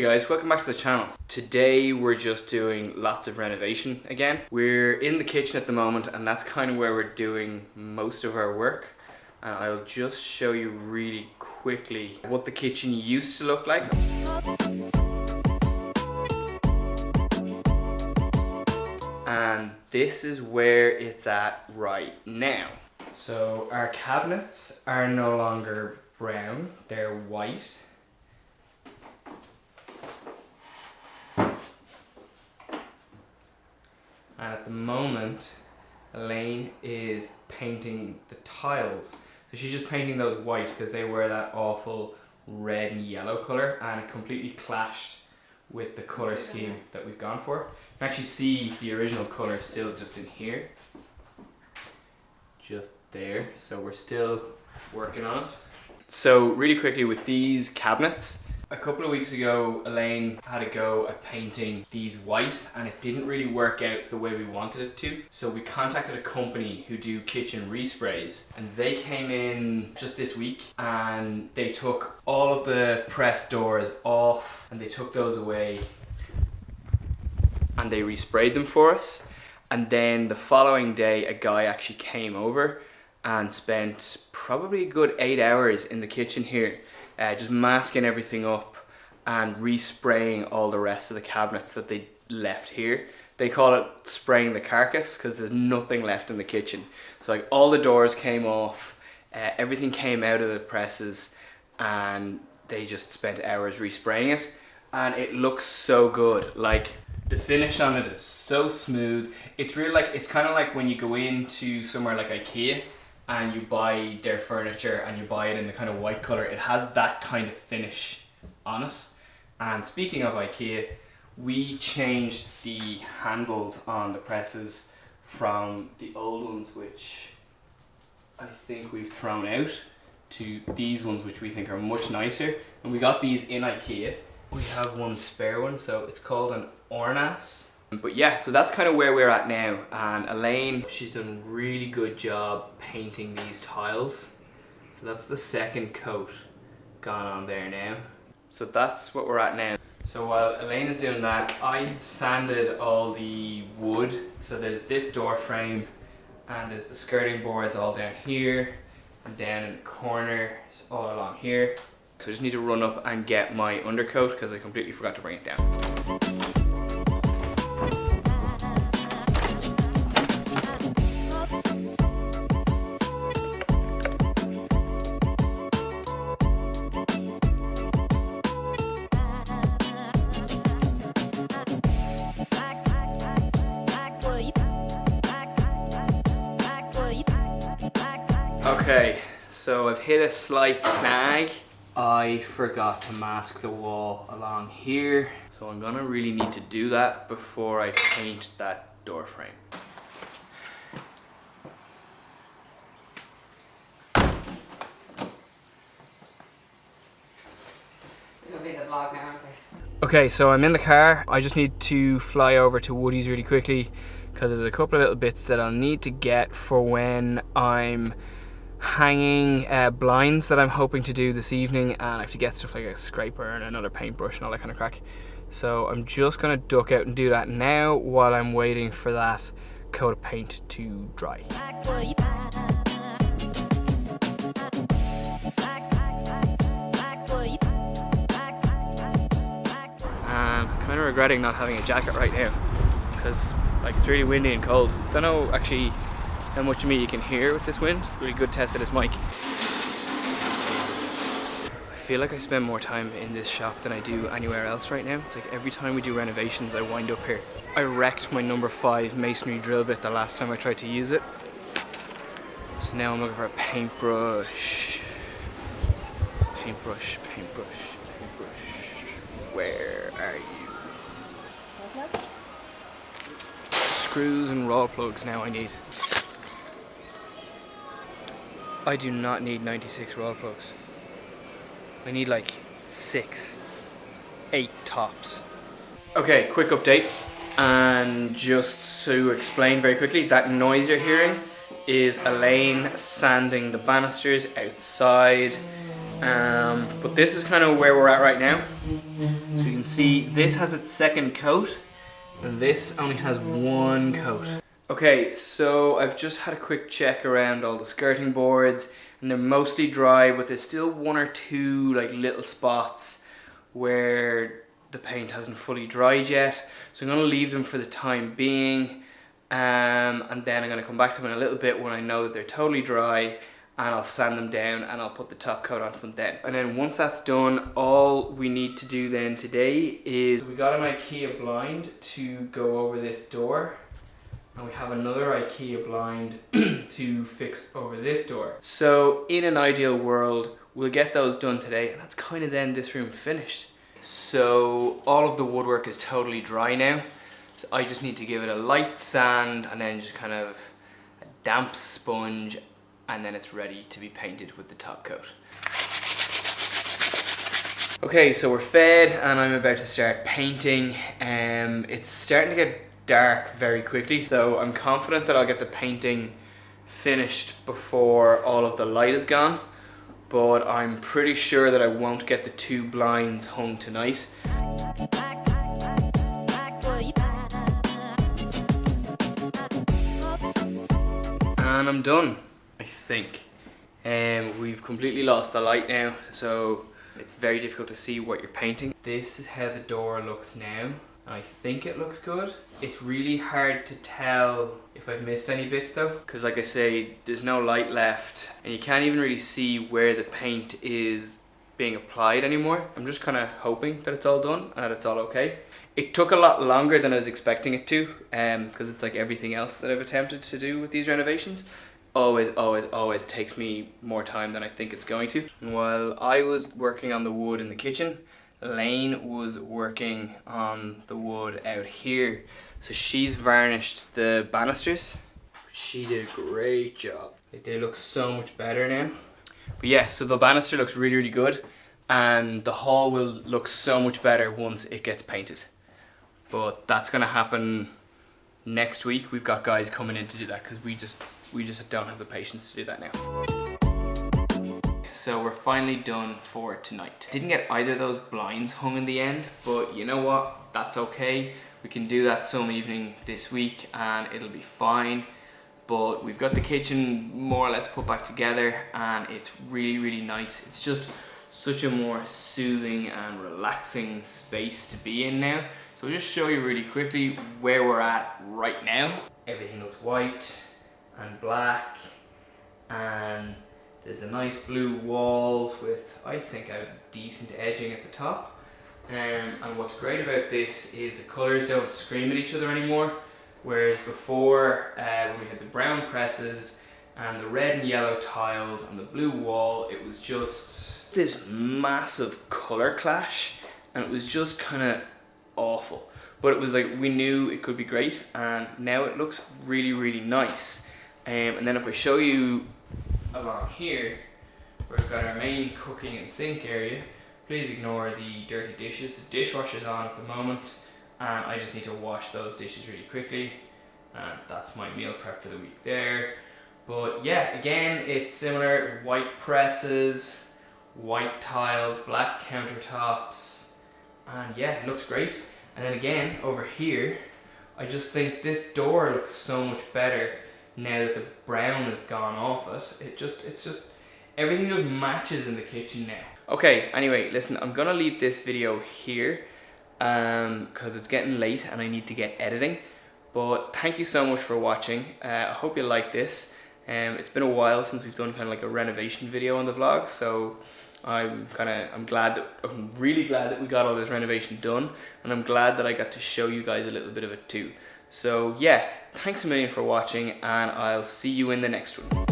Hey guys, welcome back to the channel. Today we're just doing lots of renovation again. We're in the kitchen at the moment and that's kind of where we're doing most of our work. And I'll just show you really quickly what the kitchen used to look like. And this is where it's at right now. So our cabinets are no longer brown, they're white. And at the moment, Elaine is painting the tiles. So she's just painting those white because they were that awful red and yellow colour and it completely clashed with the colour scheme that we've gone for. You can actually see the original colour still just in here. Just there. So we're still working on it. So really quickly with these cabinets, a couple of weeks ago, Elaine had a go at painting these white and it didn't really work out the way we wanted it to. So we contacted a company who do kitchen resprays and they came in just this week and they took all of the press doors off and they took those away and they resprayed them for us. And then the following day, a guy actually came over and spent probably a good 8 hours in the kitchen here. Just masking everything up and respraying all the rest of the cabinets that they left here. They call it spraying the carcass because there's nothing left in the kitchen. So like all the doors came off, everything came out of the presses and they just spent hours respraying it and it looks so good. Like the finish on it is so smooth. It's really like, it's kind of like when you go into somewhere like IKEA and you buy their furniture and you buy it in the kind of white colour, it has that kind of finish on it. And speaking of IKEA, we changed the handles on the presses from the old ones, which I think we've thrown out, to these ones which we think are much nicer. And we got these in IKEA. We have one spare one, so it's called an Ornas. But yeah, so that's kind of where we're at now. And Elaine, she's done a really good job painting these tiles. So that's the second coat gone on there now. So that's what we're at now. So while Elaine is doing that, I sanded all the wood. So there's this door frame and there's the skirting boards all down here and down in the corners all along here. So I just need to run up and get my undercoat because I completely forgot to bring it down. Okay, so I've hit a slight snag. I forgot to mask the wall along here, so I'm gonna really need to do that before I paint that door frame. It'll be the vlog now, aren't they? Okay, so I'm in the car. I just need to fly over to Woody's really quickly because there's a couple of little bits that I'll need to get for when I'm hanging blinds that I'm hoping to do this evening, and I have to get stuff like a scraper and another paintbrush and all that kind of crack. So I'm just gonna duck out and do that now while I'm waiting for that coat of paint to dry. I'm kind of regretting not having a jacket right now because like it's really windy and cold. Don't know actually how much of me you can hear with this wind. Really good test of this mic. I feel like I spend more time in this shop than I do anywhere else right now. It's like every time we do renovations I wind up here. I wrecked my number 5 masonry drill bit the last time I tried to use it. So now I'm looking for a paintbrush. Paintbrush, paintbrush, paintbrush. Where are you? Screws and raw plugs now I need. I do not need 96 raw plugs. I need like 6, 8 tops. Okay, quick update. And just to explain very quickly, that noise you're hearing is Elaine sanding the banisters outside. But this is kind of where we're at right now. So you can can see this has its second coat and this only has one coat. Okay, so I've just had a quick check around all the skirting boards and they're mostly dry, but there's still one or two like little spots where the paint hasn't fully dried yet. So I'm going to leave them for the time being, and then I'm going to come back to them in a little bit when I know that they're totally dry, and I'll sand them down and I'll put the top coat onto them then. And then once that's done, all we need to do then today is we got an IKEA blind to go over this door, and we have another IKEA blind to fix over this door. So in an ideal world, we'll get those done today, and that's kind of then this room finished. So all of the woodwork is totally dry now. So I just need to give it a light sand and then just kind of a damp sponge, and then it's ready to be painted with the top coat. Okay, so we're fed and I'm about to start painting. It's starting to get dark very quickly, so I'm confident that I'll get the painting finished before all of the light is gone, but I'm pretty sure that I won't get the two blinds hung tonight. And I'm done, I think. We've completely lost the light now, so it's very difficult to see what you're painting. This is how the door looks now. I think it looks good. It's really hard to tell if I've missed any bits though, because like I say, there's no light left and you can't even really see where the paint is being applied anymore. I'm just kind of hoping that it's all done and that it's all okay. It took a lot longer than I was expecting it to, because it's like everything else that I've attempted to do with these renovations. Always takes me more time than I think it's going to. While I was working on the wood in the kitchen, Elaine was working on the wood out here. So she's varnished the banisters. She did a great job. They look so much better now. But yeah, so the banister looks really, really good, and the hall will look so much better once it gets painted. But that's gonna happen next week. We've got guys coming in to do that because we just don't have the patience to do that now. So we're finally done for tonight. Didn't get either of those blinds hung in the end, but you know what? That's okay. We can do that some evening this week and it'll be fine. But we've got the kitchen more or less put back together and it's really, really nice. It's just such a more soothing and relaxing space to be in now. So I'll just show you really quickly where we're at right now. Everything looks white and black, and there's a nice blue walls with, I think, a decent edging at the top. And what's great about this is the colours don't scream at each other anymore. Whereas before, when we had the brown presses and the red and yellow tiles and the blue wall, it was just this massive colour clash, and it was just kind of awful. But it was like, we knew it could be great, and now it looks really, really nice. And then if I show you along here, where we've got our main cooking and sink area, please ignore the dirty dishes. The dishwasher's on at the moment, and I just need to wash those dishes really quickly, and that's my meal prep for the week there. But yeah, again, it's similar. White presses, white tiles, black countertops, and yeah, it looks great. And then again, over here, I just think this door looks so much better now that the brown has gone off it. It's just, everything just matches in the kitchen now. Okay, anyway, listen, I'm gonna leave this video here because it's getting late and I need to get editing. But thank you so much for watching. I hope you like this. It's been a while since we've done kind of like a renovation video on the vlog, so I'm really glad that we got all this renovation done, and I'm glad that I got to show you guys a little bit of it too. So yeah, thanks a million for watching, and I'll see you in the next one.